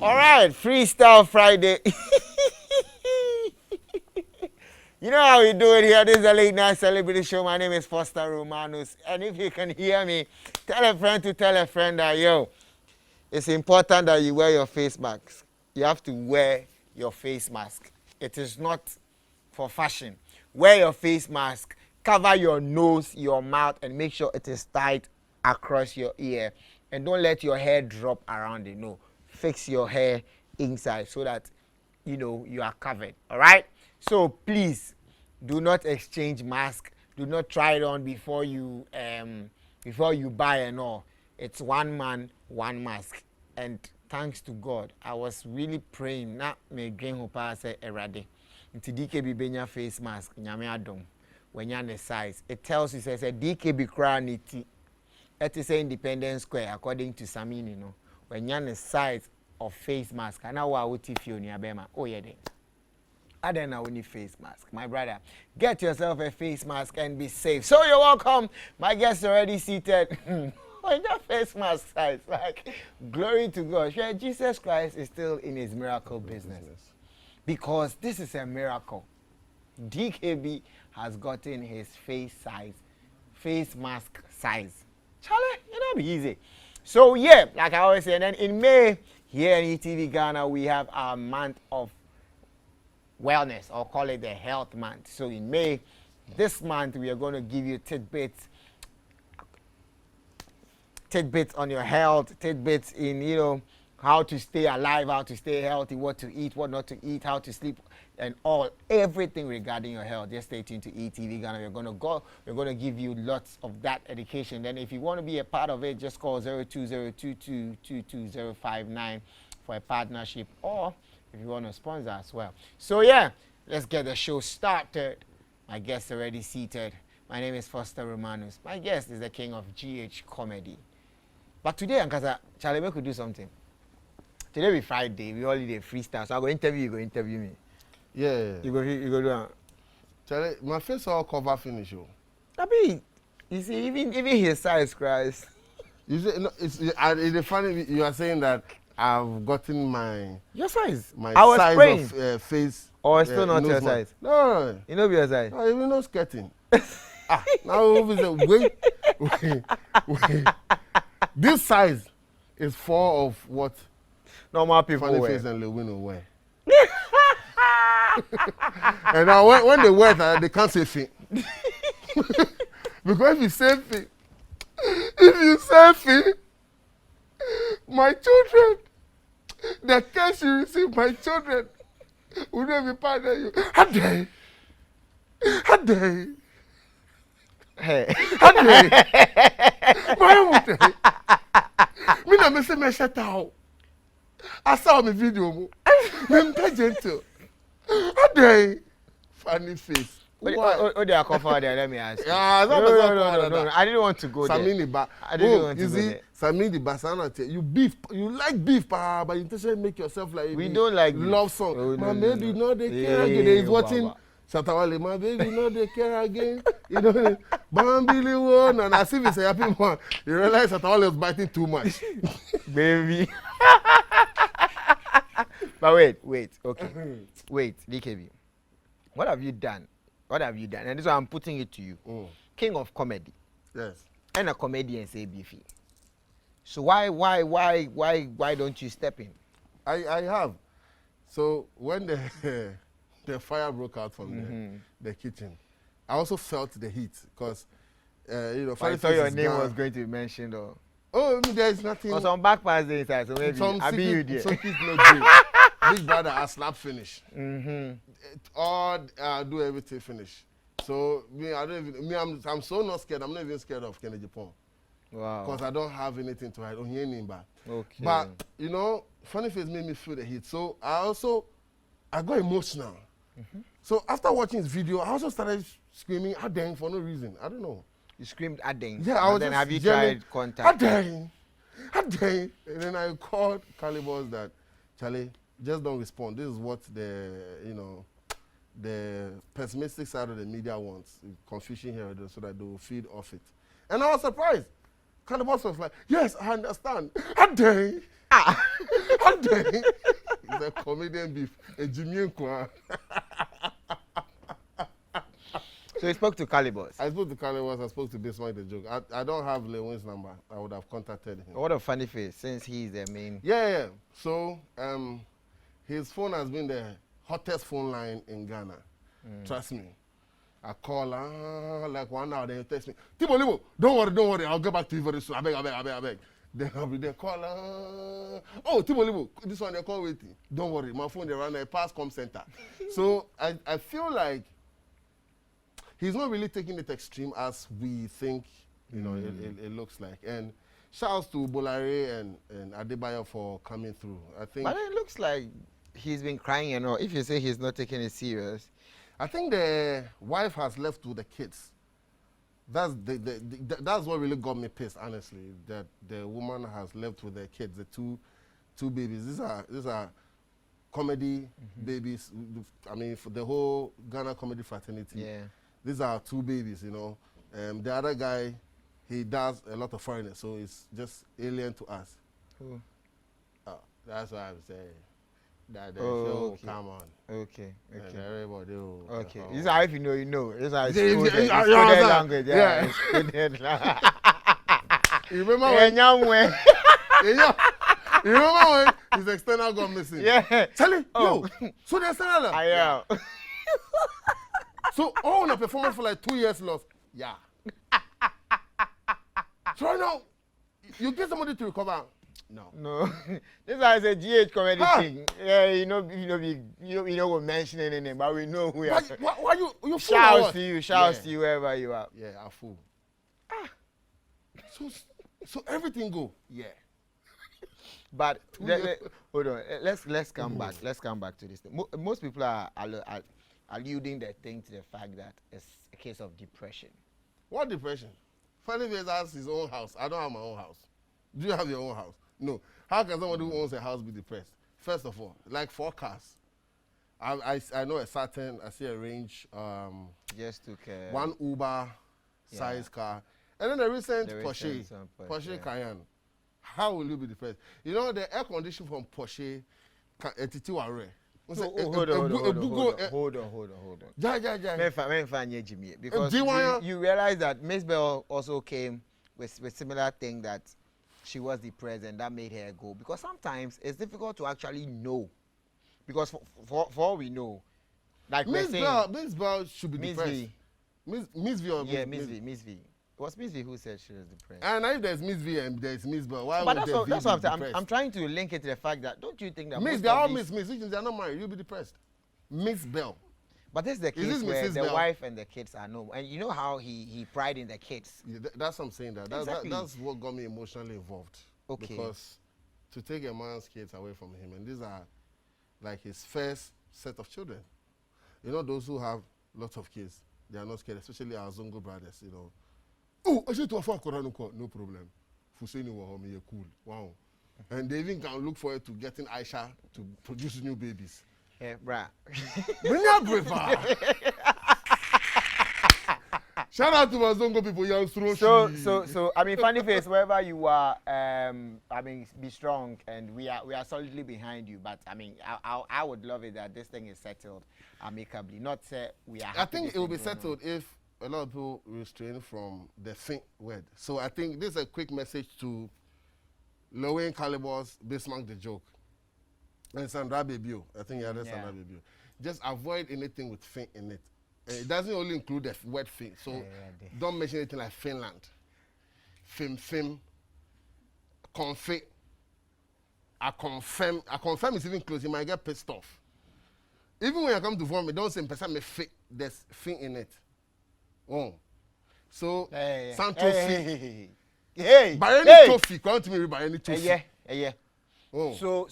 All right, Freestyle Friday. You know how we do it here. This is a late night celebrity show. My name is Foster Romanus. And if you can hear me, tell a friend to tell a friend that, yo, it's important that you wear your face mask. You have to wear your face mask. It is not for fashion. Wear your face mask, cover your nose, your mouth, and make sure it is tight across your ear. And don't let your hair drop around it. No, fix your hair inside so that, you are covered. All right? So please, do not exchange mask. Do not try it on before you buy and all. It's one man, one mask. And thanks to God, I was really praying. Na me gain hopa say erade. Into DKB benya face mask, nyame adom. When you're the size, it tells you says DKB crown it. It is Independence Square according to Samini, when you're the size of face mask. And now I would if you near Bema. Oh yeah, then. I don't know any face mask. My brother, get yourself a face mask and be safe. So you're welcome. My guest already seated. On your face mask size, like glory to God. Sure, Jesus Christ is still in his miracle business. Because this is a miracle. DKB has gotten his face mask size. Charlie, it not be easy. So yeah, like I always say, and then in May, here in ETV Ghana, we have our month of wellness, or call it the health month. So in May, this month, we are going to give you tidbits on your health, tidbits in, how to stay alive, how to stay healthy, what to eat, what not to eat, how to sleep, and everything regarding your health. Just stay tuned to ETV Ghana. We're going to give you lots of that education. Then if you want to be a part of it, just call 02022222059 for a partnership, or if you want to sponsor as well. So yeah, let's get the show started. My guest already seated. My name is Foster Romanus. My guest is the king of GH comedy. But today, Ankasa, Charlie, we could do something. Today be Friday, we holiday freestyle. So I go interview you, go interview me. Yeah. You go do that. Charlie, my face all cover finish. You see, even his size cries. You see, no, it's funny you are saying that I've gotten your size. My I was size praying. of face. Or still not your size. No. You know your size. No, even no skirting. Now wait. This size is 4 of what normal people funny wear. Face and Lewin wear. And now when they wear that, they can't say thing. Because if you say thing, my children, the cash you receive, my children, will not be part of you. How dare Hey. Me na me say me shut out. I saw my video mo. Me gentle. How dare funny face. What they are covered there? Let me ask. No. I didn't want to go there. Samini ba. I didn't want to go there. Samini ba sana you like beef pa, but you intentionally make yourself like we don't like love song. Oh, my no, baby no they care again. He's watching Shatawale, my baby no they care again. Bambili one and as if it's a happy one. You realize Shatawale was biting too much. Baby. But wait, okay. Wait, DKB. What have you done? And this is why I'm putting it to you. King of comedy. Yes. And a comedian say beefy. So why don't you step in? I have. So when the fire broke out from the kitchen, I also felt the heat because I thought your name was going to be mentioned or. Oh, there's nothing. Or some back pass inside, so maybe I be you there. Some kids no do. Big brother, I slap finish. Or do everything finish. So I'm so not scared. I'm not even scared of Kennedy Japan. Wow. Because I don't have anything to hide. Okay. But funny face made me feel the heat. So I got emotional. So after watching his video, I also started screaming "Adeng" for no reason. I don't know. You screamed "Adeng." Yeah, I was then just have you tried contact? "Adeng." And then I called Calibos that, Charlie, just don't respond. This is what the pessimistic side of the media wants. Confusion here so that they will feed off it. And I was surprised. Calibos was like, yes, I understand. "Adeng." He's a comedian beef. A Jimmy Nkwa. So you spoke to Calibos. I spoke to Calibos. I spoke to Bismarck the Joke. I don't have Lewin's number. I would have contacted him. What a funny face, since he's the main. Yeah. So his phone has been the hottest phone line in Ghana. Trust me. I call like 1 hour, then he text me. Tibo, don't worry. I'll get back to you very soon. I beg. Then I'll be there call. Oh, Tibo, this one they call waiting. Don't worry, my phone they run a pass com center. So I feel like he's not really taking it extreme as we think, it looks like. And shouts to Bolare and Adebayo for coming through. I think. But it looks like he's been crying and all. If you say he's not taking it serious. I think the wife has left with the kids. That's that's what really got me pissed, honestly. That the woman has left with the kids, the two babies. These are comedy babies. I mean, for the whole Ghana comedy fraternity. Yeah. These are 2 babies, The other guy, he does a lot of foreigners, so it's just alien to us. Who? Oh, that's what I'm saying. That the Oh, show okay. come on. Okay. And everybody will. Okay. This is how if you know, you know. This is how it's Yeah, coded. yeah, It's yeah, coded yeah. language. Yeah. Yeah. It's coded language. You remember when? You remember when his external got missing? Yeah. Charlie, Oh. yo. So the external. I am. So all the performance for like 2 years lost. Yeah. So right now, you get somebody to recover. No. This is a GH comedy Huh? thing. Yeah, you know, we're mentioning any name, but we know who you are. Why you fool or Shouts what? to you, Yeah. to you wherever you are. Yeah, I fool. So everything go. Yeah. But hold on, let's come back. Let's come back to this thing. Most people are alluding their thing to the fact that it's a case of depression. What depression? Funny face has his own house. I don't have my own house. Do you have your own house? No. How can somebody who owns a house be depressed? First of all, like 4 cars. I know a certain, I see a range, Just took 1 Uber size car. And then the recent Porsche Porsche, Cayenne. How will you be depressed? You know, the air condition from Porsche, Hold on. Yeah. Because you realize that Miss Bell also came with similar thing that she was depressed and that made her go. Because sometimes it's difficult to actually know. Because for all we know, like Miss Bell should be Miss depressed. V. Miss V or Yeah, Miss V. It was Miss V who said she was depressed. And if there's Miss V and there's Miss Bell, why But would that's there what be depressed? I'm trying to link it to the fact that don't you think that Miss, most they're all of these, Miss, which means they're not married. You'll be depressed. Miss Bell. but this is the case this where Mrs. the Bell? wife and the kids are no, and you know how he pride in the kids. Yeah, that's what I'm saying. Exactly. That's what got me emotionally involved. Okay. Because to take a man's kids away from him, and these are like his first set of children. You know, those who have lots of kids, they are not scared, especially our Zongo brothers, Oh, I said to a no problem. Fuseni Wahome, you're cool. Wow. And they even can look forward to getting Aisha to produce new babies. Yeah, bruh. Bring up with her. Shout out to my Zongo people, young So I mean, funny face, wherever you are, I mean, be strong, and we are solidly behind you. But I mean, I would love it that this thing is settled amicably. Not say we are. I think it will be settled if a lot of people restrain from the fin word. So I think this is a quick message to Lowen Calibos, Bismarck the Joke, and Sandra Babio. I think you understand Sandra Babio. Just avoid anything with fin in it. It doesn't only include the word fin. So don't mention anything like Finland. Film, confit. I confirm is even close. You might get pissed off. Even when you come to form, it don't say person me fit. There's fin in it. Oh. So Santos Hey. by any trophy, come to me by any trophy. Yeah. Oh. So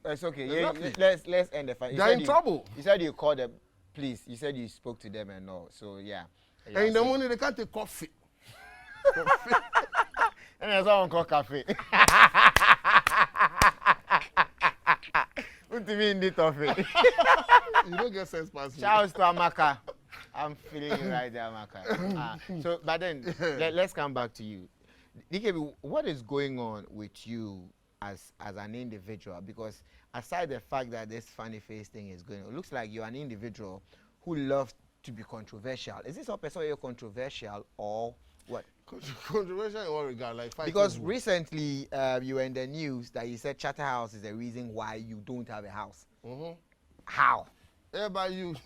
it's okay. Exactly. Let's end the fight. They're in trouble. You said you called them. Please. You said you spoke to them and all. So yeah. And in the morning they can't take coffee. And there's someone called cafe. What do you mean the toffee? You don't get sense past me. Shouts to Amaka. I'm feeling you right there, Amaka. So, but then let's come back to you. DKB, what is going on with you as an individual? Because aside the fact that this funny face thing is going, it looks like you're an individual who loves to be controversial. Is this a person you're controversial or what? Controversial in what regard? Like fighting Because who? recently you were in the news that you said Charterhouse is the reason why you don't have a house. How? Yeah, but you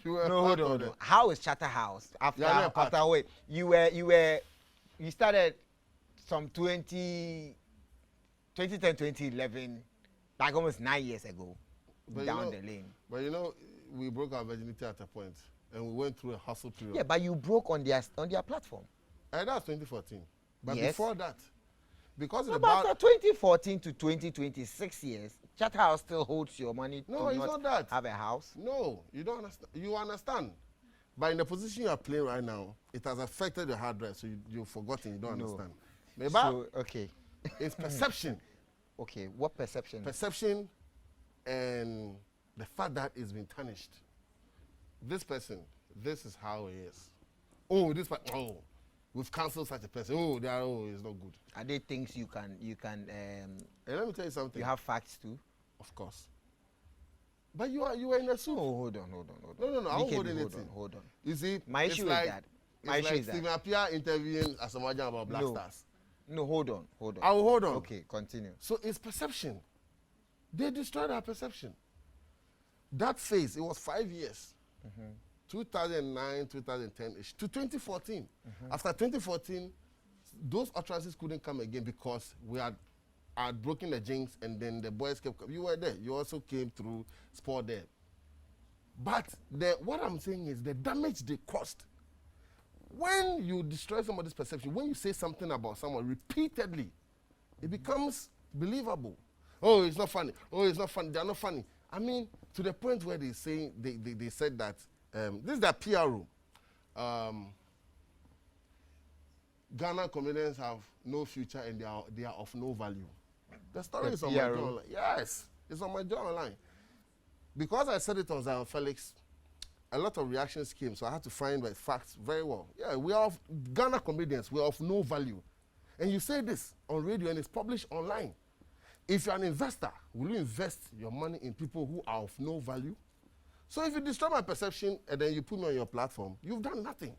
were No, hold on. How is Charterhouse after wait? You started some 2010, 2011, like almost 9 years ago, down the lane. But you know, we broke our virginity at a point, and we went through a hustle period. Yeah, but you broke on their platform. And that's 2014. But Yes. before that, because No, it's but about from 2014 to 2020, 6 years, Charterhouse still holds your money No, to it's not that. have a house. No, you don't understand. You understand. But in the position you are playing right now, it has affected your hard drive, so you've forgotten, you don't No. understand. Maybe So, okay. it's perception. Okay, what perception? Perception and the fact that it's been tarnished. This person, this is how he is. Oh, this person, oh, we've cancelled such a person. Oh, it's not good. Are they things you can And let me tell you something. you have facts too? Of course. But you are in a soup. Oh, hold on. No, I won't hold DKB, anything. Hold on. You see, My it's issue is like, that. My it's issue like is Stephen that. Appiah interviewing Asamoah about Black No. Stars. No, hold on. I will hold on. Okay, continue. So it's perception. They destroyed our perception. That phase, it was 5 years. 2009, 2010-ish to 2014. After 2014, those utterances couldn't come again because we had broken the jinx, and then the boys kept coming. You were there. You also came through sport there. But what I'm saying is the damage they caused. When you destroy somebody's perception, when you say something about someone repeatedly, it becomes believable. Oh, it's not funny. Oh, it's not funny. They're not funny. I mean, to the point where they said that this is their PR room. Ghana comedians have no future and they are of no value. The story is on my journal. Yes, it's on my journal line. Because I said it on Zion Felix, a lot of reactions came, so I had to find the facts very well. Yeah, we are Ghana comedians, we are of no value. And you say this on radio and it's published online. If you're an investor, will you invest your money in people who are of no value? So if you destroy my perception and then you put me on your platform, you've done nothing.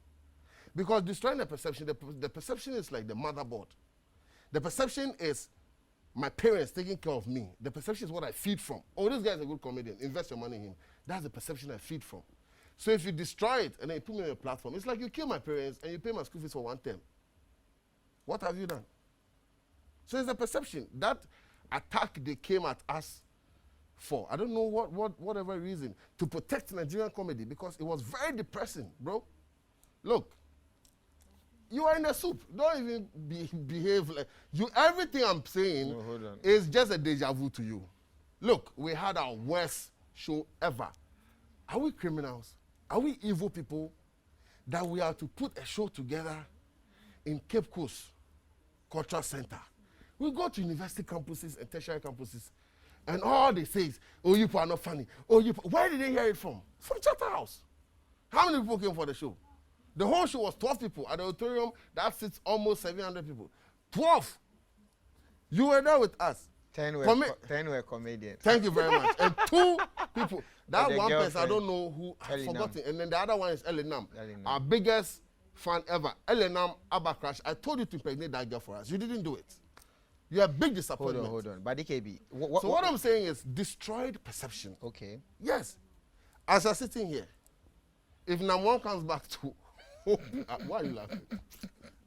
Because destroying the perception, the perception is like the motherboard. The perception is my parents taking care of me. The perception is what I feed from. Oh, this guy is a good comedian. Invest your money in him. That's the perception I feed from. So if you destroy it and then you put me on your platform, it's like you kill my parents and you pay my school fees for 1 term. What have you done? So it's a perception. That attack they came at us for, I don't know whatever reason, to protect Nigerian comedy, because it was very depressing, bro. Look, you are in the soup. Don't even behave like you. Everything I'm saying is just a deja vu to you. Look, we had our worst show ever. Are we criminals? Are we evil people that we are to put a show together in Cape Coast Cultural Center? We go to university campuses and tertiary campuses, and all they say is, oh, you people are not funny. Oh, where did they hear it from? From Charterhouse. How many people came for the show? The whole show was 12 people. At the auditorium, that sits almost 700 people. 12. You were there with us. 10 were comedians. Thank you very much. And 2 people. That one person, I don't know who, I've forgotten. And then the other one is Elenam, our biggest fan ever. Elenam Abakrash. I told you to impregnate that girl for us. You didn't do it. You are a big disappointment. Hold on. But DKB. What I'm saying is destroyed perception. Okay. Yes. As you're sitting here, if Namwan comes back to... why are you laughing?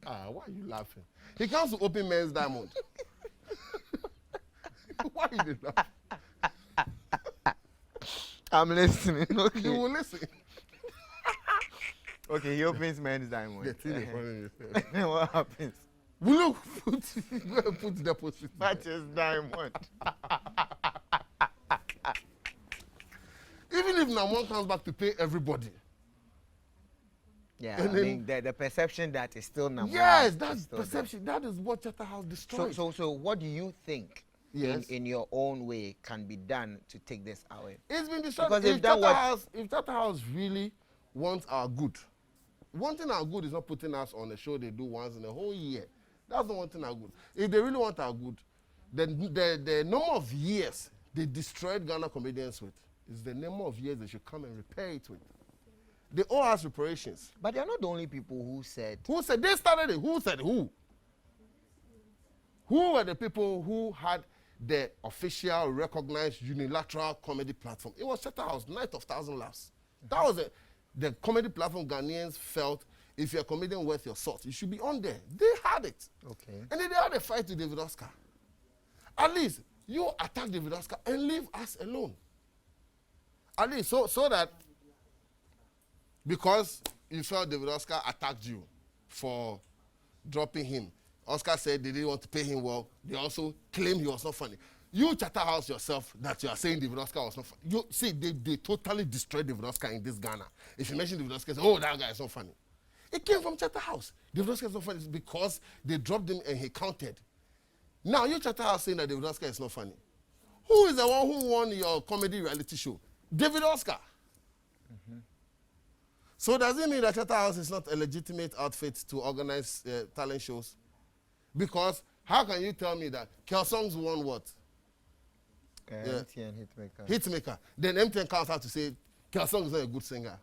Why are you laughing? He comes to open men's diamond. Why are you laughing? I'm listening. Okay. You will listen. Okay, he opens men's diamond. Funny. What happens? We look put deposit. That is diamond. Even if Namwan comes back to pay everybody. Yeah, I mean the perception that is still number. Yes, that's perception. That is what Charterhouse destroyed. So what do you think in your own way can be done to take this away? It's been destroyed. Because if Charterhouse really wants our good, wanting our good is not putting us on a show they do once in a whole year. That's not wanting our good. If they really want our good, The number of years they destroyed Ghana comedians with is the number of years they should come and repair it with. They all have reparations. But they're not the only people who said. Who said they started it? Who said who? Who were the people who had the official, recognized, unilateral comedy platform? It was Charterhouse, Night of Thousand Laughs. That was the comedy platform Ghanaians felt, if you're a comedian worth your salt, you should be on there. They had it. Okay. And then they had a fight with David Oscar. At least you attack David Oscar and leave us alone. At least so that because you felt David Oscar attacked you for dropping him. Oscar said they didn't want to pay him well. They also claimed he was not funny. You Charterhouse yourself that you are saying David Oscar was not funny. You see, they totally destroyed David Oscar in this Ghana. If you mention David Oscar, say, oh, that guy is not funny. It came from Charterhouse. David Oscar is not funny because they dropped him and he counted. Now you Charterhouse saying that David Oscar is not funny. Who is the one who won your comedy reality show? David Oscar. Mm-hmm. So does it mean that Charterhouse is not a legitimate outfit to organize talent shows? Because how can you tell me that Kelsongs won what? MTN Hitmaker. Hitmaker. Then MTN comes out to say Kelsong is not a good singer.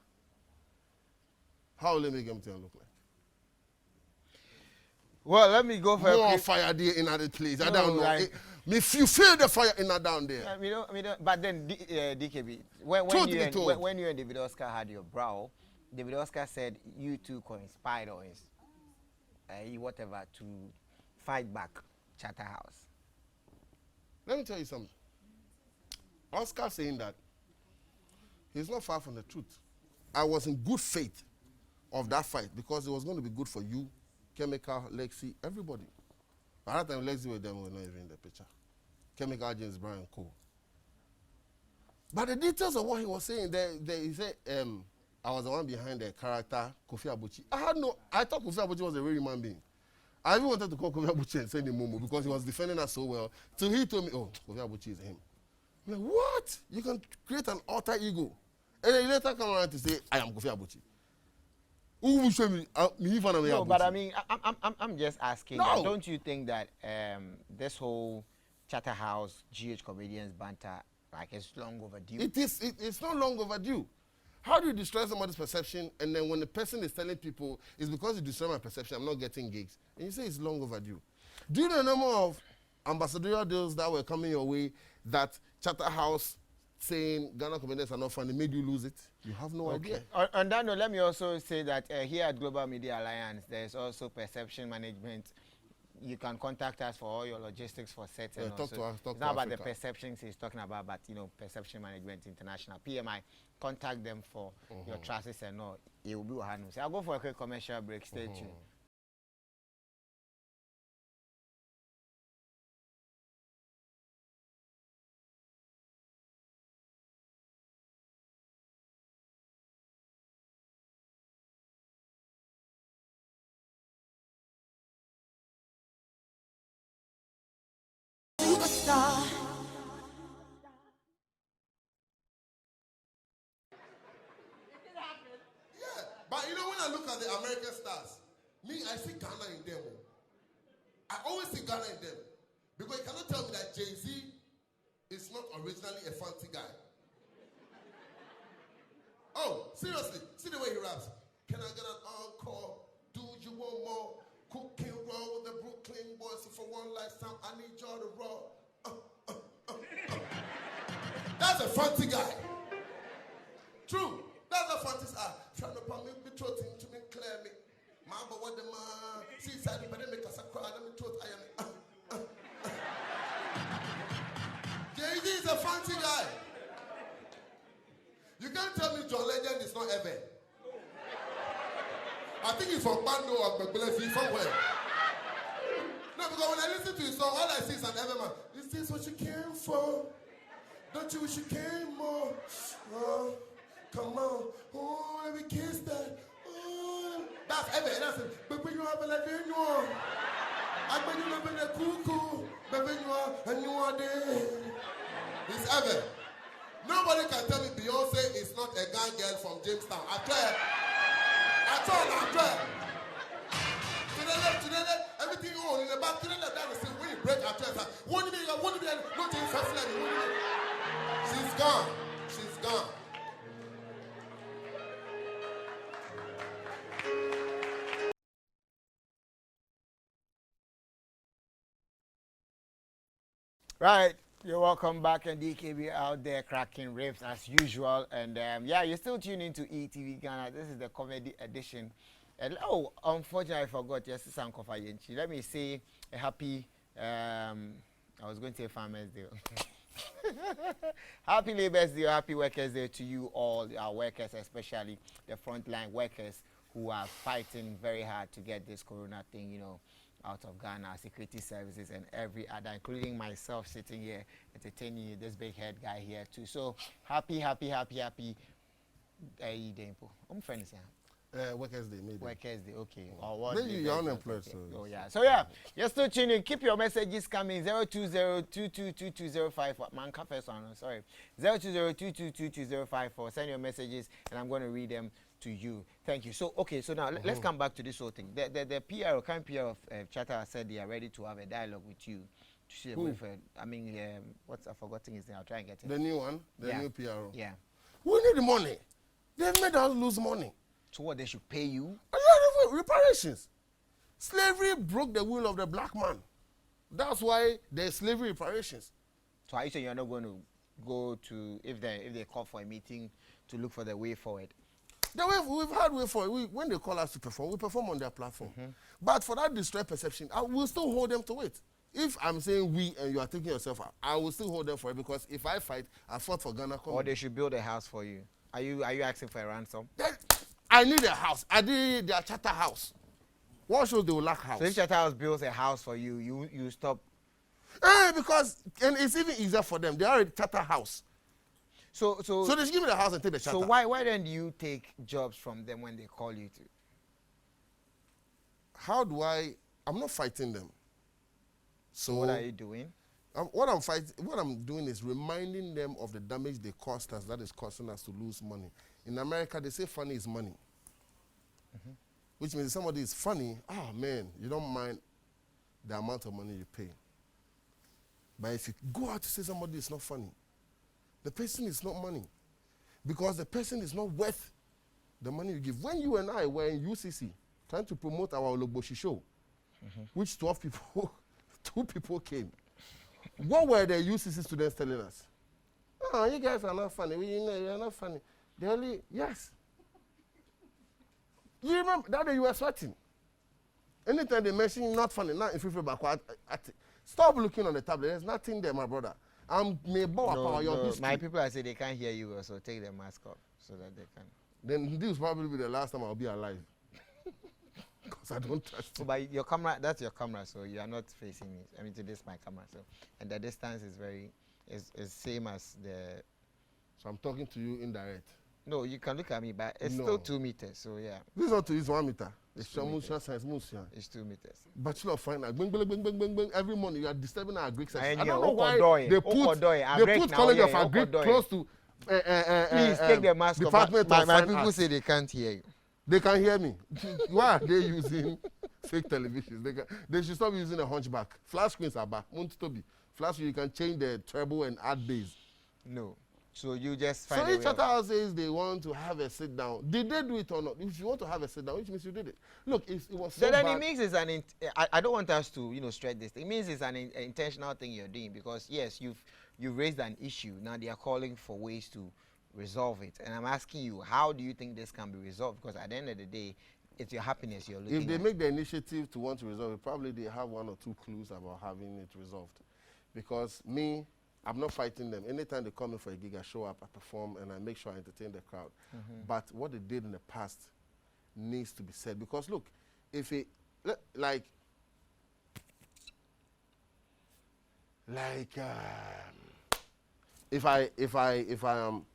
How will they make MTN look like? Well, let me go for more fire there in other place. I don't know. Right. If you feel the fire in that down there. But then DKB, when you and David Oscar had your brawl, David Oscar said you two conspired or whatever to fight back Charterhouse. Let me tell you something. Oscar saying that he's not far from the truth. I was in good faith of that fight because it was going to be good for you, Chemical, Lexi, everybody. By that time, Lexi with them were not even in the picture. Chemical, James Brown, Co. But the details of what he was saying, he said, I was the one behind the character, Kofi Abuchi. I thought Kofi Abuchi was a real human being. I even wanted to call Kofi Abuchi and send him Momo because he was defending us so well. So he told me, oh, Kofi Abuchi is him. I'm like, what? You can create an alter ego. And then later come around to say, I am Kofi Abuchi. Who will show me? No, but I mean, I'm just asking. No. Don't you think that this whole Charterhouse GH comedians banter, like, it's long overdue? It's not long overdue. How do you destroy somebody's perception, and then when the person is telling people, it's because you destroy my perception, I'm not getting gigs, and you say it's long overdue? Do you know the number of ambassadorial deals that were coming your way that Charterhouse saying Ghana comedians are not funny made you lose it? You have no idea. On that note, let me also say that here at Global Media Alliance, there's also perception management. You can contact us for all your logistics for sets. And talk to us. It's not about the perceptions he's talking about, but Perception Management International, PMI. Contact them for your trusses and all. It will be Hanus. I'll go for a quick commercial break. Stay tuned. But when I look at the American stars, I see Ghana in them. I always see Ghana in them. Because you cannot tell me that Jay-Z is not originally a fancy guy. Oh, seriously, see the way he raps. Can I get an encore? Do you want more? Cooking raw with the Brooklyn boys. So for one lifetime, I need y'all to raw. That's a fancy guy. True. That's a fancy guy. Trying to put me throat to me clear me. Mama, what the man? See, side, but they make us a crowd. Let me throat. I am. Jay-Z is a fancy guy. You can't tell me John Legend is not Evan. I think he's from Bando or Begbelefi, somewhere. No, because when I listen to his song, all I see is an Evan man. Is this what you came for? Don't you wish you came more? Oh, come on. Oh, let me kiss that. Oh. That's Evan. That's it. But when you have a like you know, I when you live in the cuckoo, but when you are and you are there. It's Evan. Nobody can tell me Beyonce is not a gang girl from Jamestown. I try. To the left, every everything on in the back. Then that is when you break her chest. Won't be nothing for She's gone. She's gone. Right, you're welcome back, and DKB out there cracking rips as usual. And yeah, you're still tuning into ETV Ghana. This is the comedy edition. And oh, unfortunately, I forgot. Yes, it's Uncle Yenchi. Let me say a happy. I was going to say Farmers Day. Happy Labour's Day, happy Workers' Day to you all, our workers, especially the frontline workers who are fighting very hard to get this corona thing, you know, out of Ghana, security services and every other, including myself sitting here entertaining you, this big head guy here too. So happy. I'm friendly, Workers' Day, maybe. Workers' Day, okay. Or what? Maybe you're unemployed, so. Oh yeah. So yeah, you're still tuning. Keep your messages coming. 020-2222-054. Man, first one. Sorry. 020-2222-054. Send your messages, and I'm going to read them to you. Thank you. So okay. So now let's come back to this whole thing. The PR, current PR of Charterhouse said they are ready to have a dialogue with you. To see I mean, what's I forgotten his name. I'll try and get it. The new one. The new PR. Yeah. We need the money. They've made us lose money. So what, they should pay you? Reparations. Slavery broke the will of the black man. That's why there's slavery reparations. So are you saying you're not going to go to, if they call for a meeting to look for the way forward? The way we've had way forward. When they call us to perform, we perform on their platform. But for that destroyed perception, I will still hold them to it. If I'm saying we and you are taking yourself out, I will still hold them for it, because if I fight, I fought for Ghana. Or they should build a house for you. Are you asking for a ransom? I need a house. I did their Charterhouse. What shows they will lack house? So if Charterhouse builds a house for you, you stop. Because and it's even easier for them. They are a Charterhouse. So they should give me the house and take the charter. So why then do you take jobs from them when they call you to? How do I'm not fighting them. So what are you doing? What I'm doing is reminding them of the damage they caused us, that is causing us to lose money. In America, they say funny is money. Which means if somebody is funny, oh man, you don't mind the amount of money you pay. But if you go out to say somebody is not funny, the person is not money. Because the person is not worth the money you give. When you and I were in UCC trying to promote our Ologboshi show, which 12 people, 2 people came. What were the UCC students telling us? Oh, you guys are not funny. You know, you're not funny. They only, yes. You remember that day you were sweating. Anytime they mention you not funny, not in free backward, stop looking on the tablet. There's nothing there, my brother. My people, I say they can't hear you, so take the mask off so that they can. Then this will probably be the last time I'll be alive. Because I don't trust you. But your camera, that's your camera, so you are not facing me. I mean, to this my camera, so and the distance is is same as the. So I'm talking to you indirect. No, you can look at me, but it's still 2 meters, so yeah. This is not 2, it's 1 meter. It's 2 meters. It's 2 meters. Bachelor of Fine Art, bing, every morning you are disturbing our Greek section. I don't know why they put College of Agric close to please take the mask off. My people say they can't hear you. They can hear me. Why are they using fake televisions? They should stop using a hunchback. Flash screens are back. Flash, you can change the treble and add bass. No. So you just find. So if Charterhouse says they want to have a sit down, did they do it or not? If you want to have a sit down, which means you did it. Look, it was so then bad. It means it's I don't want us to stretch this. It means it's an intentional thing you're doing, because yes, you've raised an issue. Now they are calling for ways to resolve it, and I'm asking you, how do you think this can be resolved? Because at the end of the day, it's your happiness you're looking at. If they make the initiative to want to resolve it, probably they have 1 or 2 clues about having it resolved. Because I'm not fighting them. Anytime they come in for a gig, I show up, I perform, and I make sure I entertain the crowd. But what they did in the past needs to be said. Because look, if it, like if I am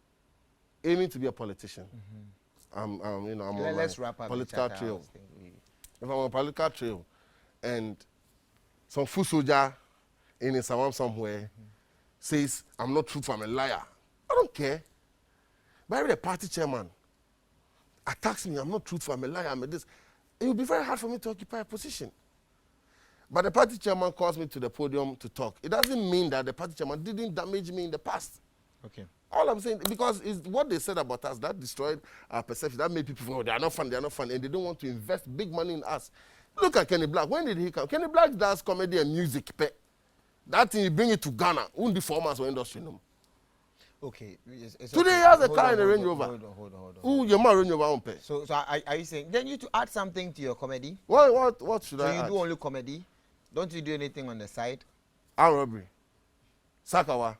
aiming to be a politician, I'm on my political trail. If I'm on a political trail, and some foot soldier in Sawam somewhere says I'm not truthful, I'm a liar, I don't care. But if the party chairman attacks me, I'm not truthful, I'm a liar, I'm a this, it will be very hard for me to occupy a position. But the party chairman calls me to the podium to talk. It doesn't mean that the party chairman didn't damage me in the past. Okay. All I'm saying, because it's what they said about us, that destroyed our perception. That made people think, oh, they are not fun, and they don't want to invest big money in us. Look at Kenny Black. When did he come? Kenny Black does comedy and music. That thing, you bring it to Ghana. Won't the formers or industry know? Okay. Today he has a car in a Range Rover. Hold on. Who your man Range Rover on pay? So are you saying then you to add something to your comedy? What should I add? So you do only comedy? Don't you do anything on the side? Armed robbery. Sakawa.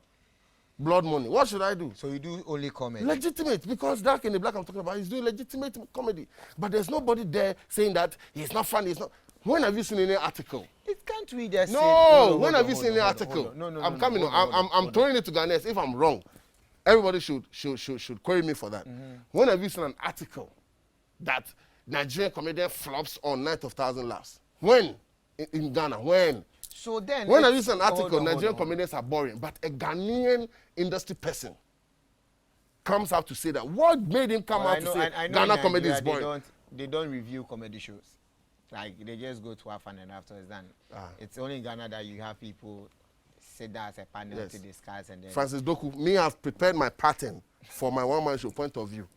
Blood money. What should I do? So you do only comedy? Legitimate, because that in the Black I'm talking about, he's doing legitimate comedy. But there's nobody there saying that he's not funny, he's not. When have you seen any article? It can't we just say... No, when have you seen any article? No, I'm coming on. I'm throwing it to Ghanaians. If I'm wrong, everybody should query me for that. When have you seen an article that Nigerian comedian flops on 9th of 1,000 laughs? When? In Ghana, when? So then... When have you seen an article, Nigerian comedians are boring, but a Ghanaian industry person comes out to say that? What made him come out to say Ghana comedy is boring? They don't review comedy shows. Like, they just go to have fun and after it's done. It's only in Ghana that you have people sit down as a panel to discuss and then... Francis Doku, me, I've prepared my pattern for my one-man show point of view.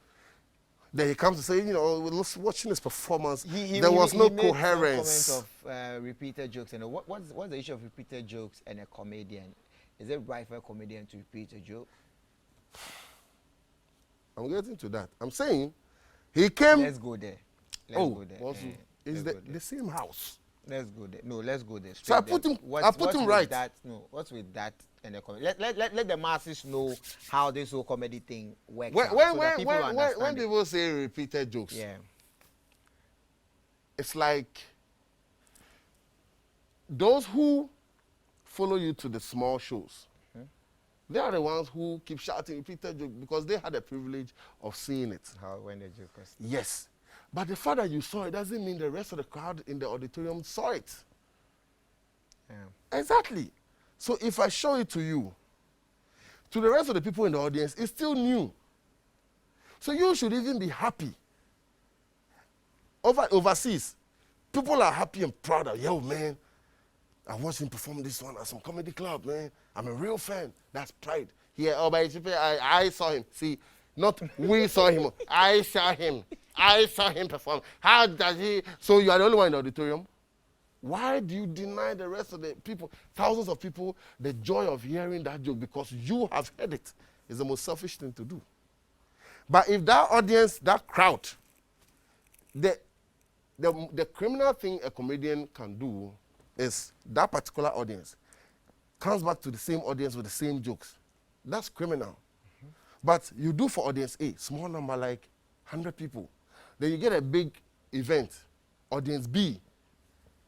Then he comes to say, you know, watching his performance, there was no coherence. Some comment of repeated jokes. And what's the issue of repeated jokes and a comedian? Is it right for a comedian to repeat a joke? I'm getting to that. I'm saying he came... Let's go there. Let's go there. It's the same house. Let's go there. No, let's go there. So I put him right. What's with that and the comedy? Let the masses know how this whole comedy thing works. When people say repeated jokes, it's like those who follow you to the small shows. They are the ones who keep shouting repeated jokes because they had the privilege of seeing it. When the joke was... Yes. But the fact that you saw it doesn't mean the rest of the crowd in the auditorium saw it. Exactly. So if I show it to you, to the rest of the people in the audience, it's still new. So you should even be happy. Overseas, people are happy and proud of, yo, man, I watched him perform this one at some comedy club, man. I'm a real fan. That's pride. Here, I saw him. See, not we saw him. I saw him. I saw him perform. How does he? So you are the only one in the auditorium? Why do you deny the rest of the people, thousands of people, the joy of hearing that joke because you have heard it? It's the most selfish thing to do. But if that audience, that crowd, the criminal thing a comedian can do is that particular audience comes back to the same audience with the same jokes. That's criminal. But you do for audience A, small number like 100 people. Then you get a big event, audience B,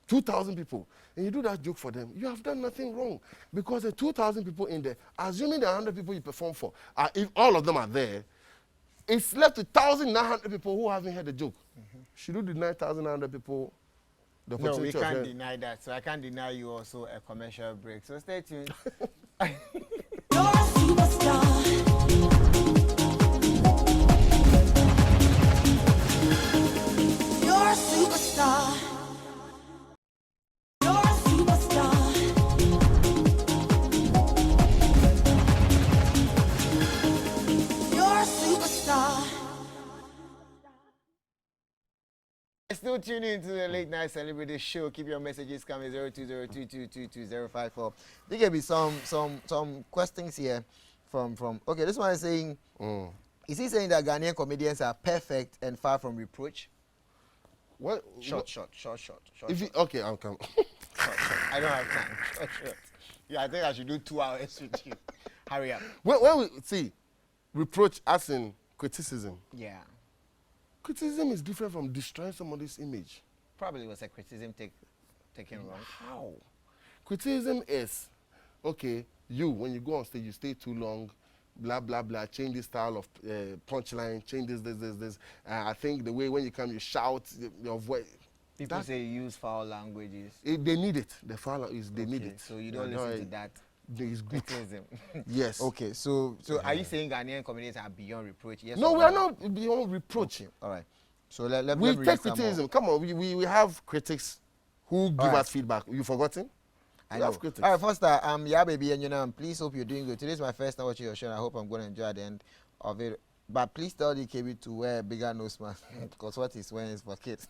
2,000 people, and you do that joke for them. You have done nothing wrong because the 2,000 people in there, assuming the 100 people you perform for, if all of them are there, it's left with 1,900 people who haven't heard the joke. Should you deny 1,900 people the opportunity? No, we can't deny that. So I can't deny you also a commercial break. So stay tuned. You're a superstar. You're a superstar. You're a superstar. You're a superstar. Still tuning into the Late Night Celebrity Show. Keep your messages coming 0202222054. There can be some questions here from. Okay, this one is saying. Is he saying that Ghanaian comedians are perfect and far from reproach? What? Short. If you, okay, I'll come. Short. I don't have time. Short. Yeah, I think I should do 2 hours with you. Hurry up. When we see reproach as in criticism. Yeah. Criticism is different from destroying somebody's image. Probably was a criticism taken wrong. How? Criticism is, okay, when you go on stage, you stay too long, blah, blah, blah, change this style of punchline, change this. I think the way when you come, you shout, your voice. People say you use foul languages. They need it. The foul is, they need it. So you don't listen to that. It's good. Criticism. Yes. Okay, so are you saying Ghanaian comedians are beyond reproach? Yes. No, we are not beyond reproach. Okay. All right. So let we me take criticism. Come on, we have critics who give us feedback. You forgotten? I We know. have critics. All right, Foster, yeah, baby, and you know, please hope you're doing good. Today's my first time watching your show, and I hope I'm going to enjoy at the end of it. But please tell DKB to wear a bigger nose mask, because what he's wearing is for kids.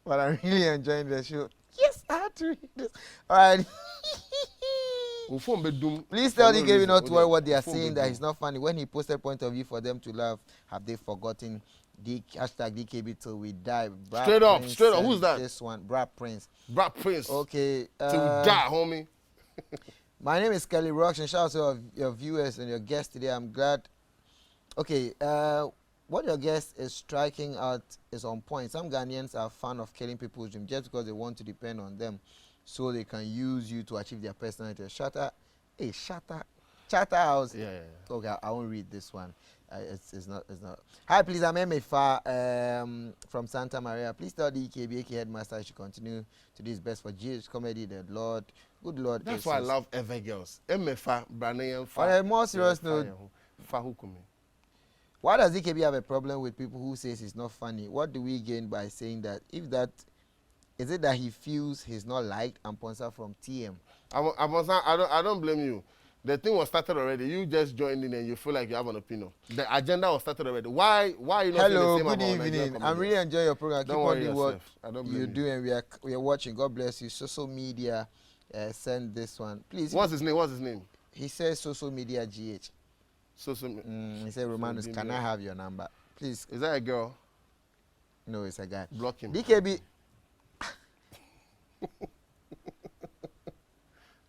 But I'm really enjoying the show. Yes, I had to read this. All right. Please tell DKB not to worry what they are saying, that he's not funny. When he posted point of view for them to laugh, have they forgotten? Hashtag DKB till we die. Brad Straight up, Prince straight up. Who's that? This one, Brad Prince. Brad Prince. Okay. Till we die, homie. My name is Kelly Rocks, and shout out to your viewers and your guests today. I'm glad. Okay, what your guest is striking out is on point. Some Ghanaians are fan of killing people's dreams just because they want to depend on them, so they can use you to achieve their personality. Charterhouse. Yeah. Okay, I won't read this one. It's not. Hi, please. I'm Emefa from Santa Maria. Please tell the EKB headmaster I should continue to do his best for Jesus comedy. The Lord, good Lord. That's why I love Ever Girls. Emefa, Branayan, On a more serious note, Fahukumi. why does DKB have a problem with people who says it's not funny? What do we gain by saying that? If that is it that he feels he's not liked and Ponsa from TM? I don't blame you. The thing was started already. You just joined in and you feel like you have an opinion. The agenda was started already. Why you not saying Hello, the same good about Nigerian evening. I'm comedians? really enjoying your program. Don't Keep worry on doing what yourself. I don't blame you you. do, and we are watching. God bless you. Social media, send this one, please. What's his name? He says social media GH. He said, Romanus, can I have your number, please? Is that a girl? No, it's a guy. Block him. DKB.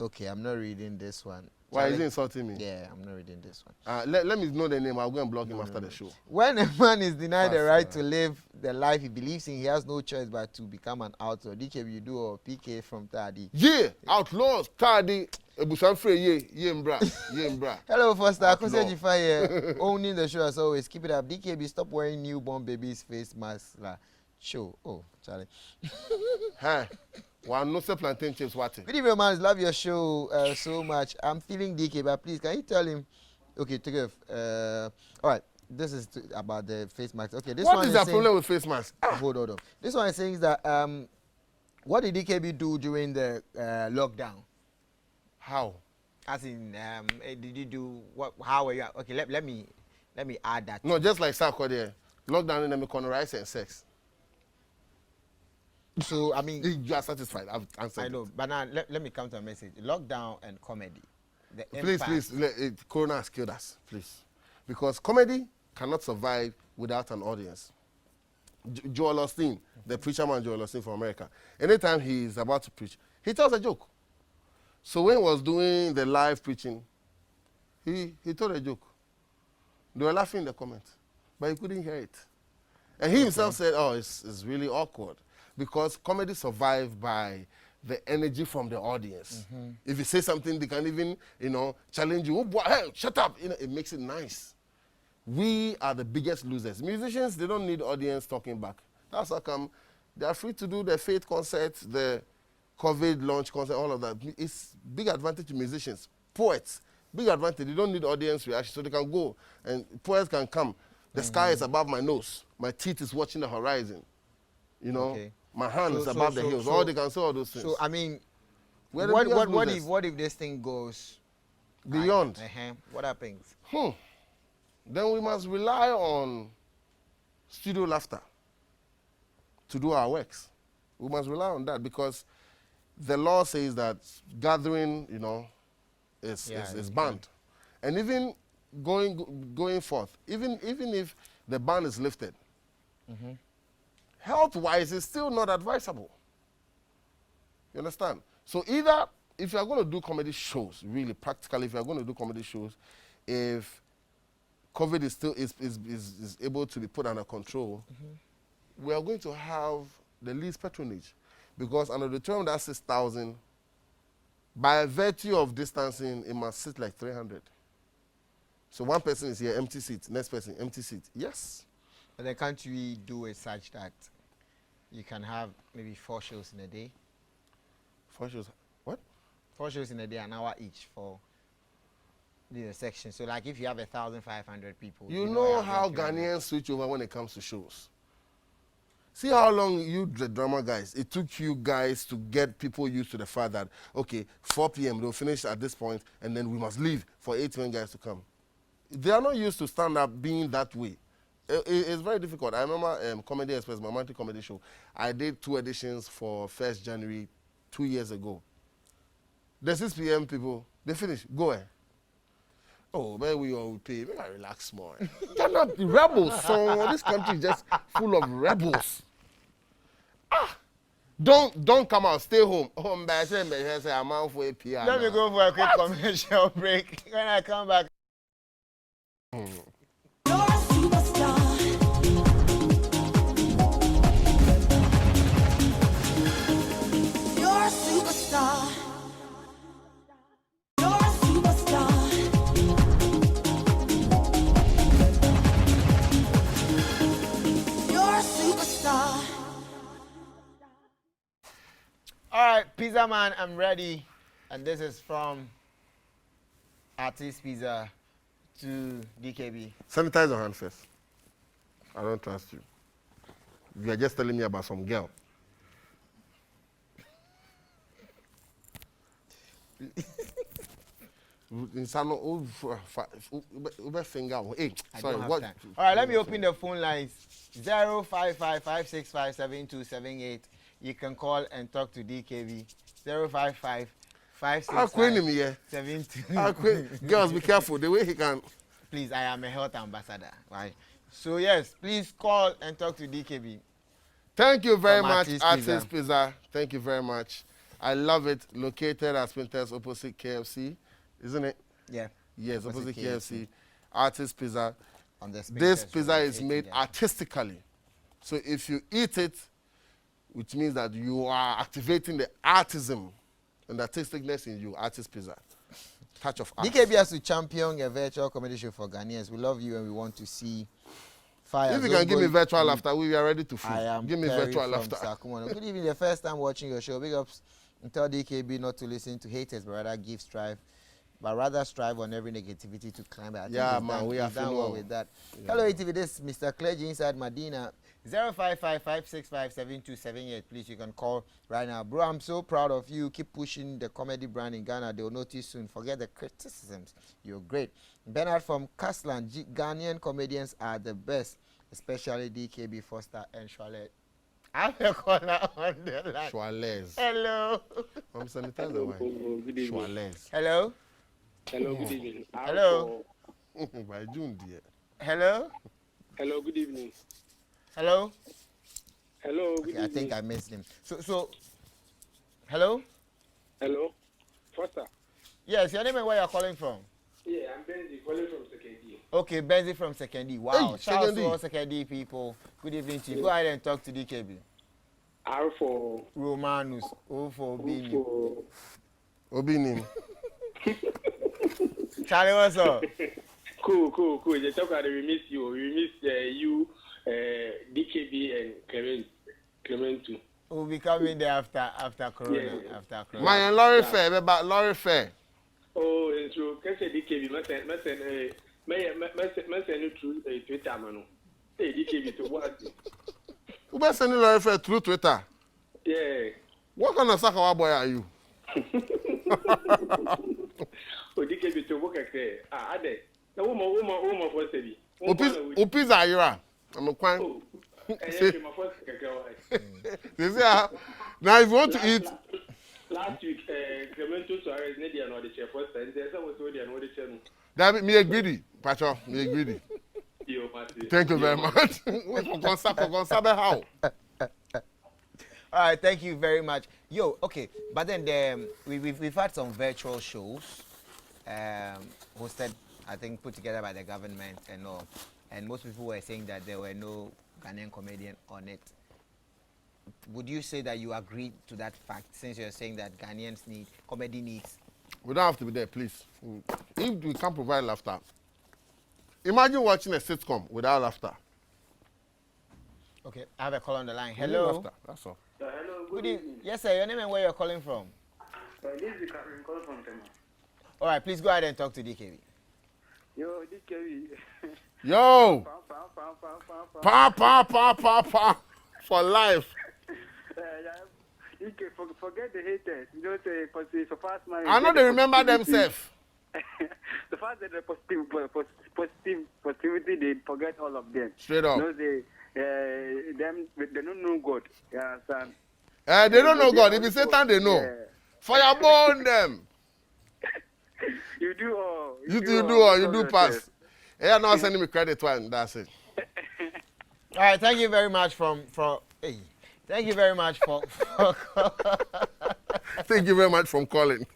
Okay, I'm not reading this one. Why is he insulting me? Yeah, I'm not reading this one. Let me know the name. I'll go and block him after the show. When a man is denied the Fast, right to live the life he believes in, he has no choice but to become an outlaw. DKB, you do or PK from Tadi. Yeah, outlaws, tardy, Ebusanfre, yeah, mbra. Hello, Foster. Outlaw. Akosejifa here, owning the show as always. Keep it up. DKB, stop wearing newborn babies' face masks. Show. Oh, Charlie. Hey, one no say plantain chips, what? Good evening, man. Love your show so much. I'm feeling DK, but please, can you tell him? Okay, take it off. All right, this is about the face mask. Okay, this What one is is the saying, problem with face mask? Hold on. This one is saying that what did DKB do during the lockdown? How? As in, did you do what? How were you? Okay, let me add that. No, just like Sarko there. Lockdown in the cornerize and sex. So I mean, You are satisfied. I've answered. I know, but now let me come to a message. Lockdown and comedy. The Please, Corona has killed us, please. Because comedy cannot survive without an audience. Joel Osteen, the preacher man Joel Osteen from America, anytime he is about to preach, he tells a joke. So when he was doing the live preaching, he told a joke. They were laughing in the comments, but he couldn't hear it. And he himself said, oh, it's really awkward. Because comedy survives by the energy from the audience. If you say something, they can even, challenge you. Oh, boy, hey, shut up. It makes it nice. We are the biggest losers. Musicians, they don't need audience talking back. That's how come they are free to do the faith concerts, the COVID launch concert, all of that. It's big advantage to musicians. Poets, big advantage. They don't need audience reaction, so they can go. And poets can come. The sky is above my nose. My teeth is watching the horizon. Okay. My hand is above the hills. All they can say all those things. So I mean, We're the biggest what losers. if this thing goes Beyond. What happens? Then we must rely on studio laughter to do our works. We must rely on that because the law says that gathering, is banned. And even going forth, even if the ban is lifted, health-wise, it's still not advisable. You understand? So either, if you are going to do comedy shows, really practically, if you are going to do comedy shows, if COVID is still is able to be put under control, we are going to have the least patronage. Because under the term that's 6,000, by virtue of distancing, it must sit like 300. So one person is here, empty seat, next person, empty seat. Yes. And then can't we do it such that you can have maybe 4 shows in a day? 4 shows. What? 4 shows in a day, an hour each for the section. So like if you have 1,500 people. You know how Ghanaians switch over when it comes to shows. See how long you, the drama guys, it took you guys to get people used to the fact that, okay, 4 p.m. they'll finish at this point, and then we must leave for 8 men guys to come. They are not used to stand up being that way. It's very difficult. I remember Comedy Express, my monthly comedy show. I did 2 editions for 1st January 2 years ago. The 6 p.m. people, they finish, go ahead. Oh, man, we all pay. We gotta relax more. They're not the rebels, so this country is just full of rebels. Don't come out, stay home. Oh, I'm out for a PR. Let me go for a quick commercial break. When I come back. You're a superstar. You're a superstar. You're a superstar. You're a superstar. All right, Pizza Man, I'm ready. And this is from Artist Pizza to DKB. Sanitize your hand first. I don't trust you. You are just telling me about some girl. Hey, sorry, what? All right, let me open the phone lines. 055-565-7278. You can call and talk to DKB. 055-565-7278. Girls, be careful. The way he can. Please, I am a health ambassador. Right? So, yes, please call and talk to DKB. Thank you very From much, Artist Artist Pizza. Thank you very much. I love it. Located at Spinters opposite KFC, isn't it? Yeah. Yes, opposite KFC. Artist Pizza. On the This Spinters pizza Road, is made artistically. So if you eat it, which means that you are activating the artism and the artisticness in you, Artist Pizza. Touch of art. DKB has to champion a virtual comedy show for Ghanaians. We love you and we want to see fire. If you can give me virtual laughter, we are ready to feel. I am Give me Terry virtual from laughter. Sakumono. Good evening. The first time watching your show. Big ups. And tell DKB not to listen to haters, but rather strive on every negativity to climb. I think Yeah, he's man, done, we he's are done feeling well well. with that. Yeah. Hello, ATV. This is Mr. Clergy inside Medina. 055-565-7278. Please, you can call right now. Bro, I'm so proud of you. Keep pushing the comedy brand in Ghana. They'll notice soon. Forget the criticisms. You're great. Bernard from Kaslan. Ghanaian comedians are the best, especially DKB, Foster, and Charlotte. I'm a caller on the line. Schwalez. Hello. I'm sanitizer. Why? Good evening. Schwalez. Hello. Hello, good evening. Hello. By June, dear. Hello. Hello, good evening. Hello. Hello, good Okay, evening. I think I missed him. So, hello. Hello, Foster. Yes, your name and where you're calling from? Yeah, I'm Benji, calling from Second Okay, Benzi from Second D. Wow, Hey, shout out Second to D. all Second D people. Good evening to you. Go ahead and talk to DKB. R for Romanus, O for Bini. for Obinim. Charlie, what's up? cool. You talk about we miss you. We miss you, DKB and Clement too. We'll be coming there after Corona. Yeah. After Corona. My lorry fair, about lorry fair. Oh, and so can say DKB, must send you through Twitter, man. Hey, DKB to what? Who best sending lorry fair through Twitter? Yeah. What kind of Sakawa boy are you? Oh, DKB to work at there. Ah, there. The woman for Sebi. Upis are you? I'm a quite. Oh, my first They say, now if you want to eat, last week, Clemento Suarez, Nadia, and all the chef was and there's always already an audio channel. that me a greedy. Pacho, me a greedy. Thank you very much. How? All right, thank you very much. Yo, okay, but then we've had some virtual shows hosted, I think, put together by the government and all. And most people were saying that there were no Ghanaian comedian on it. Would you say that you agree to that fact, since you're saying that Ghanaians need comedy needs? We don't have to be there, please. If we can't provide laughter, imagine watching a sitcom without laughter. Okay, I have a call on the line. We need Hello. laughter, that's all. Hello, Good evening. Yes, sir. Your name and where you're calling from? This is Karen calling from Tema. All right, please go ahead and talk to DKB. Yo, DKB. Yo! Pa. For life. You can forget the haters. You know, say, so fast man. I know they remember themselves. The fact that the positivity, they forget all of them. Straight up. You know, they don't know God. Yeah, son. They don't know God. If it's Satan, they know. Yeah. Fireball them. You do all. You do pass. Yeah, now sending me credit one. That's it. All right, thank you very much hey, thank you very much for Thank you very much for calling.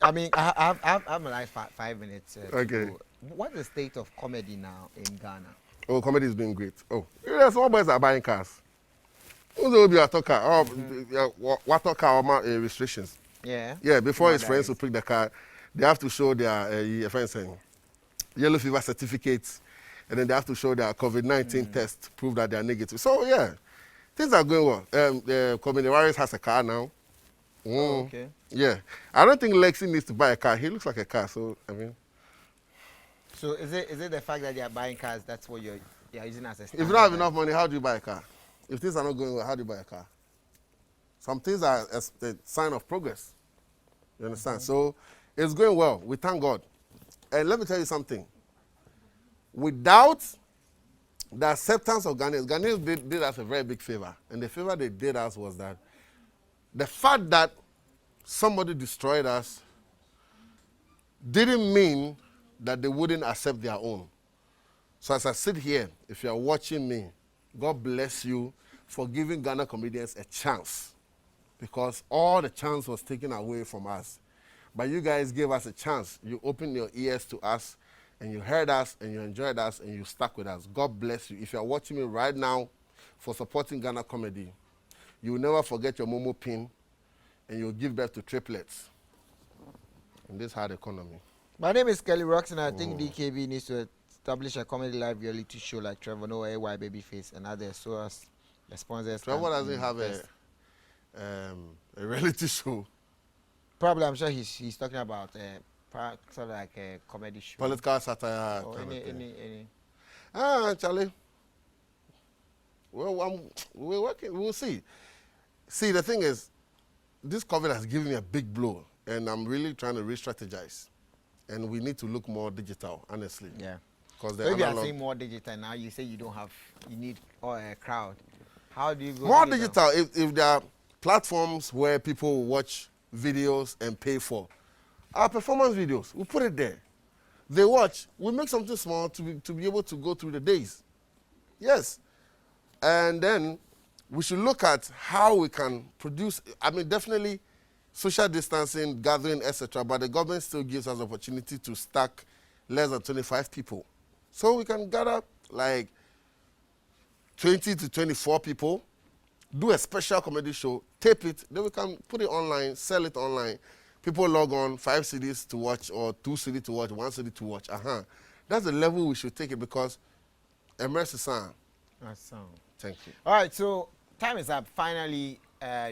I mean, I have like 5 minutes. Okay. What's the state of comedy now in Ghana? Oh, comedy is doing great. Oh, yeah, some boys are buying cars. Who's will be a talker? Oh, what talker or restrictions? Yeah. Yeah, before his friends will pick the car, they have to show their friends yellow fever certificates, and then they have to show their COVID-19 test, prove that they are negative. So yeah, things are going well. Comedy Warriors has a car now. Oh, okay. Yeah, I don't think Lexi needs to buy a car. He looks like a car, so I mean. So is it the fact that they are buying cars that's what you're using as a If you don't have enough money, how do you buy a car? If things are not going well, how do you buy a car? Some things are a sign of progress. You understand? So it's going well. We thank God. And let me tell you something. Without the acceptance of Ghanaians did us a very big favor. And the favor they did us was that the fact that somebody destroyed us didn't mean that they wouldn't accept their own. So as I sit here, if you're watching me, God bless you for giving Ghana comedians a chance, because all the chance was taken away from us. But you guys gave us a chance. You opened your ears to us, and you heard us, and you enjoyed us, and you stuck with us. God bless you. If you're watching me right now for supporting Ghana comedy, you will never forget your Momo pin, and you'll give birth to triplets in this hard economy. My name is Kelly Rocks, and I think DKB needs to establish a comedy live reality show like Trevor Noah, AY Babyface, and others, so as the sponsors. Trevor doesn't have a reality show. Probably, I'm sure he's talking about sort of like a comedy show. Political satire. Or any. Charlie. Well, we're working. We'll see. See, the thing is, this COVID has given me a big blow, and I'm really trying to re-strategize. And we need to look more digital, honestly. Yeah. Because So if you are saying more digital now, you say you need a crowd. How do you go more digital? If there are platforms where people watch videos and pay for our performance videos, we put it there. They watch. We make something small to be able to go through the days. Yes. And then we should look at how we can produce. I mean, definitely social distancing, gathering, etc. But the government still gives us opportunity to stack less than 25 people. So we can gather like 20 to 24 people, do a special comedy show, tape it, then we can put it online, sell it online. People log on, 5 CDs to watch, or 2 CDs to watch, 1 CD to watch. That's the level we should take it, because immerse sound. That's sound. Thank you. All right, so time is up. Finally,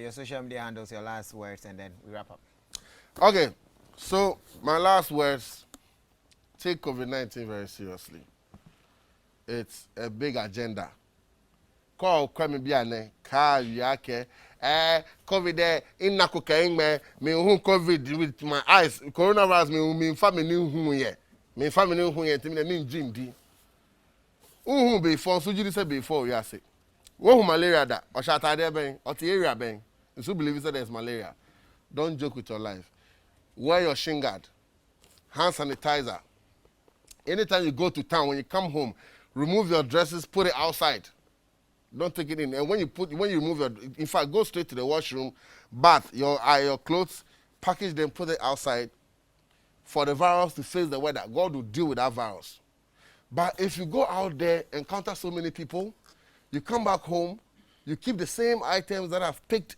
your social media handles, your last words, and then we wrap up. Okay, so my last words, take COVID-19 very seriously. It's a big agenda. Call kwame biane ka yake COVID in na cocaine me hu COVID with my eyes. Coronavirus me family hu ye. Me family hu ye timi na dream di. Hu before so you say before you say. Wo hu malaria da o shata de ben o ti area ben. You so believe that there's malaria. Don't joke with your life. Wear your shin guard. Hand sanitizer. Anytime you go to town, when you come home, remove your dresses, put it outside. Don't take it in. And when you remove your, in fact, go straight to the washroom, bath your clothes, package them, put it outside for the virus to face the weather. God will deal with that virus. But if you go out there, encounter so many people, you come back home, you keep the same items that have picked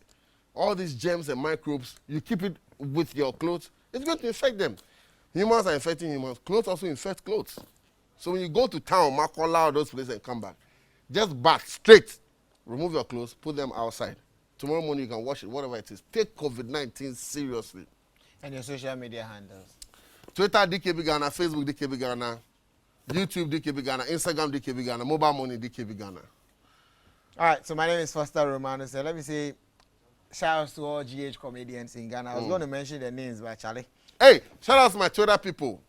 all these germs and microbes, you keep it with your clothes, it's going to infect them. Humans are infecting humans. Clothes also infect clothes. So when you go to town, Makola, those places, and come back, just back straight, remove your clothes, put them outside. Tomorrow morning you can wash it, whatever it is. Take COVID-19 seriously. And your social media handles? Twitter, DKB Ghana, Facebook, DKB Ghana, YouTube, DKB Ghana, Instagram, DKB Ghana, mobile money, DKB Ghana. All right, so my name is Foster Romano. So let me say, shout out to all GH comedians in Ghana. I was going to mention their names, but Charlie. Hey, shout out to my Twitter people.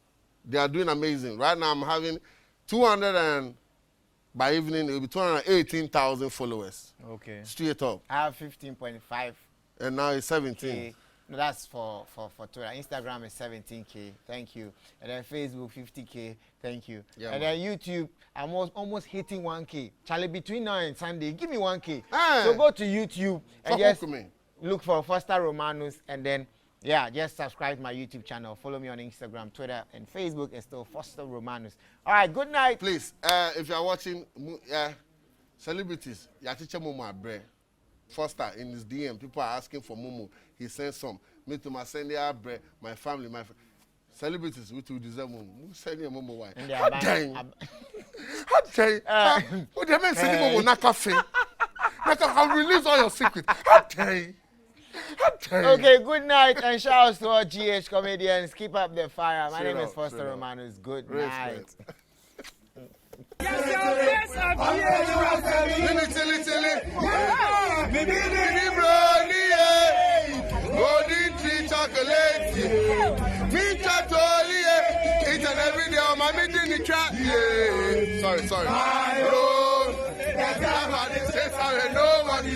They are doing amazing. Right now, I'm having 200 and by evening, it will be 218,000 followers. Okay. Straight up. I have 15.5. And now it's 17. Okay. No, that's for Twitter. Instagram is 17K. Thank you. And then Facebook 50K. Thank you. Yeah, and man. then YouTube, I'm almost hitting 1K. Charlie, between now and Sunday, give me 1K. Hey. So go to YouTube and Fuck just with me. look for Foster Romanus, and then yeah, just subscribe to my YouTube channel. Follow me on Instagram, Twitter, and Facebook. It's still Foster Romanus. All right, good night. Please, if you are watching celebrities, Yachiche Momo Abre, Foster in his DM, people are asking for Momo. He sends some. Me to my send Abre, my family, celebrities which will deserve Momo. Send you Momo why? And they How are dare you? buying- How dare you? What do you mean sending Momo Nakafe? I'll release all your secrets. How dare you? How dare you? Okay, good night and shout out to all GH comedians. Keep up the fire. My Straight name is up, Foster straight up. Romanus. Good Respect. night. Mini brownie, golden tree chocolate, me chatoli, each and every day on my meeting the chat. Sorry. Nobody says sorry, nobody.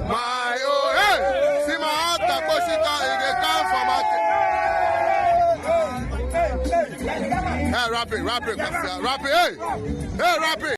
My hey, see my heart, it come from my. Hey, rap it, hey, rap it.